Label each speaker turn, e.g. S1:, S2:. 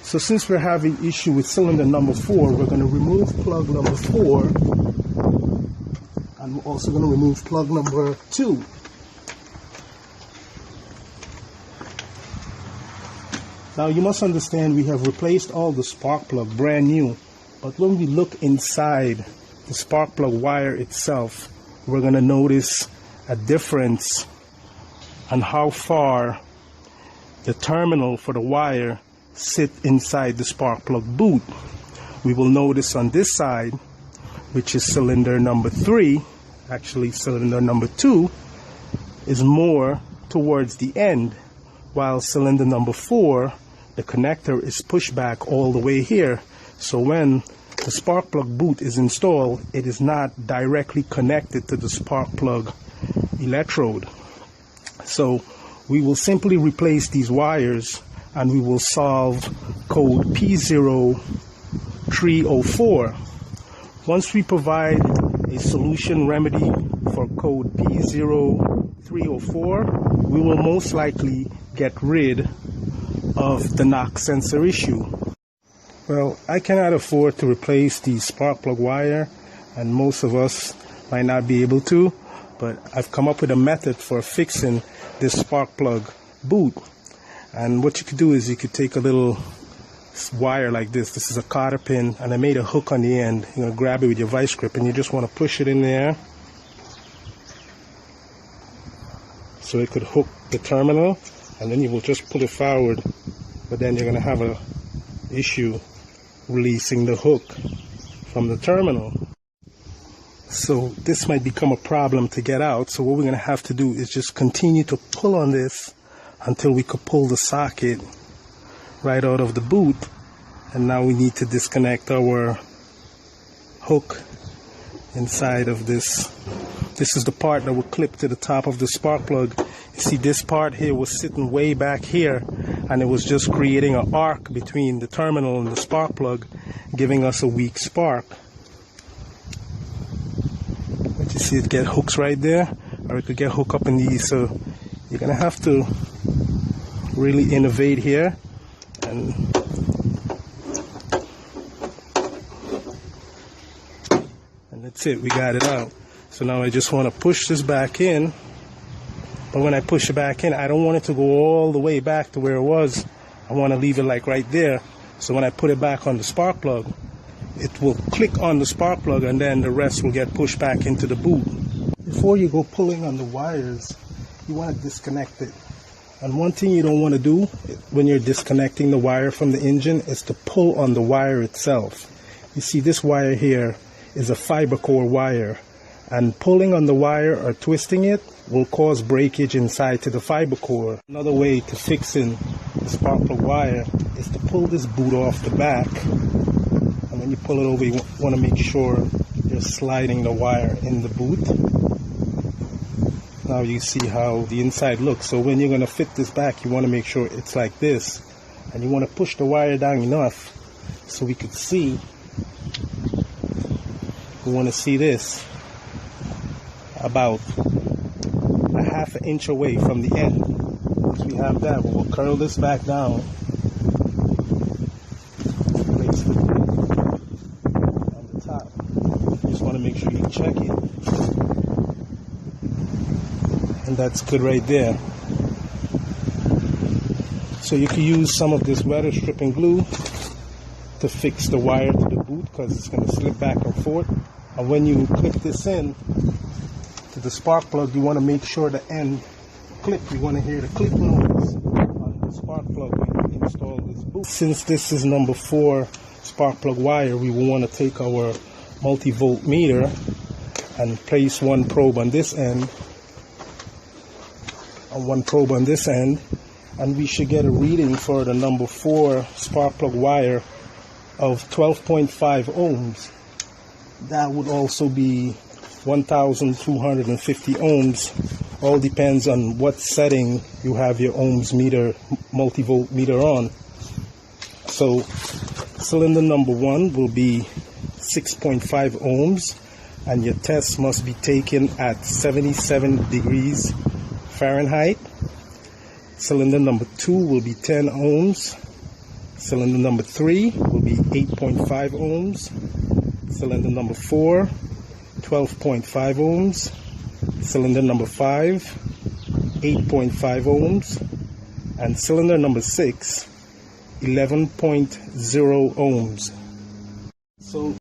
S1: So since we're having issue with cylinder number 4, we're going to remove plug number 4, and we're also going to remove plug number 2. Now you must understand we have replaced all the spark plug brand new, but when we look inside the spark plug wire itself, we're going to notice a difference on how far the terminal for the wire sit inside the spark plug boot. We will notice on this side, which is cylinder number 3, actually cylinder number 2, is more towards the end, while cylinder number 4, the connector is pushed back all the way here. So when the spark plug boot is installed, it is not directly connected to the spark plug electrode. So we will simply replace these wires and we will solve code P0304. Once we provide a solution remedy for code P0304, we will most likely get rid of the knock sensor issue. Well, I cannot afford to replace the spark plug wire, and most of us might not be able to, but I've come up with a method for fixing this spark plug boot. And what you could do is you could take a little wire like this. This is a cotter pin, and I made a hook on the end. You're going to grab it with your vice grip, and you just want to push it in there so it could hook the terminal, and then you will just pull it forward, but then you're going to have a issue releasing the hook from the terminal. So this might become a problem to get out. So what we're going to have to do is just continue to pull on this until we could pull the socket right out of the boot. And now we need to disconnect our hook inside of this. This is the part that will clip to the top of the spark plug. You see, this part here was sitting way back here, and it was just creating an arc between the terminal and the spark plug, giving us a weak spark. But you see it get hooks right there, or it could get hooked up in these. So you're gonna have to really innovate here, and that's it, we got it out. So now I just want to push this back in, but when I push it back in, I don't want it to go all the way back to where it was. I want to leave it like right there. So when I put it back on the spark plug, it will click on the spark plug, and then the rest will get pushed back into the boot. Before you go pulling on the wires, you want to disconnect it. And one thing you don't want to do when you're disconnecting the wire from the engine is to pull on the wire itself. You see, this wire here is a fiber core wire, and pulling on the wire or twisting it will cause breakage inside to the fiber core. Another way to fixing the spark plug wire is to pull this boot off the back, and when you pull it over, you want to make sure you're sliding the wire in the boot. Now you see how the inside looks. So when you're going to fit this back, you want to make sure it's like this, and you want to push the wire down enough so we could see. We want to see this about a half an inch away from the end. Once we have that, we'll curl this back down, place the boot on the top. You just want to make sure you check it, and that's good right there. So you can use some of this weather stripping glue to fix the wire to the boot, because it's going to slip back and forth. And when you clip this in to the spark plug, you want to make sure the end clip, you want to hear the clip noise on the spark plug when you install this boot. Since this is number 4 spark plug wire, we will want to take our multi-volt meter and place one probe on this end and one probe on this end, and we should get a reading for the number 4 spark plug wire of 12.5 ohms. That would also be 1,250 ohms. All depends on what setting you have your ohms meter, multi-volt meter on. So cylinder number 1 will be 6.5 ohms, and your test must be taken at 77 degrees Fahrenheit. Cylinder number 2 will be 10 ohms, Cylinder number 3 will be 8.5 ohms. Cylinder number 4, 12.5 ohms. Cylinder number 5, 8.5 ohms. And cylinder number 6, 11.0 ohms. So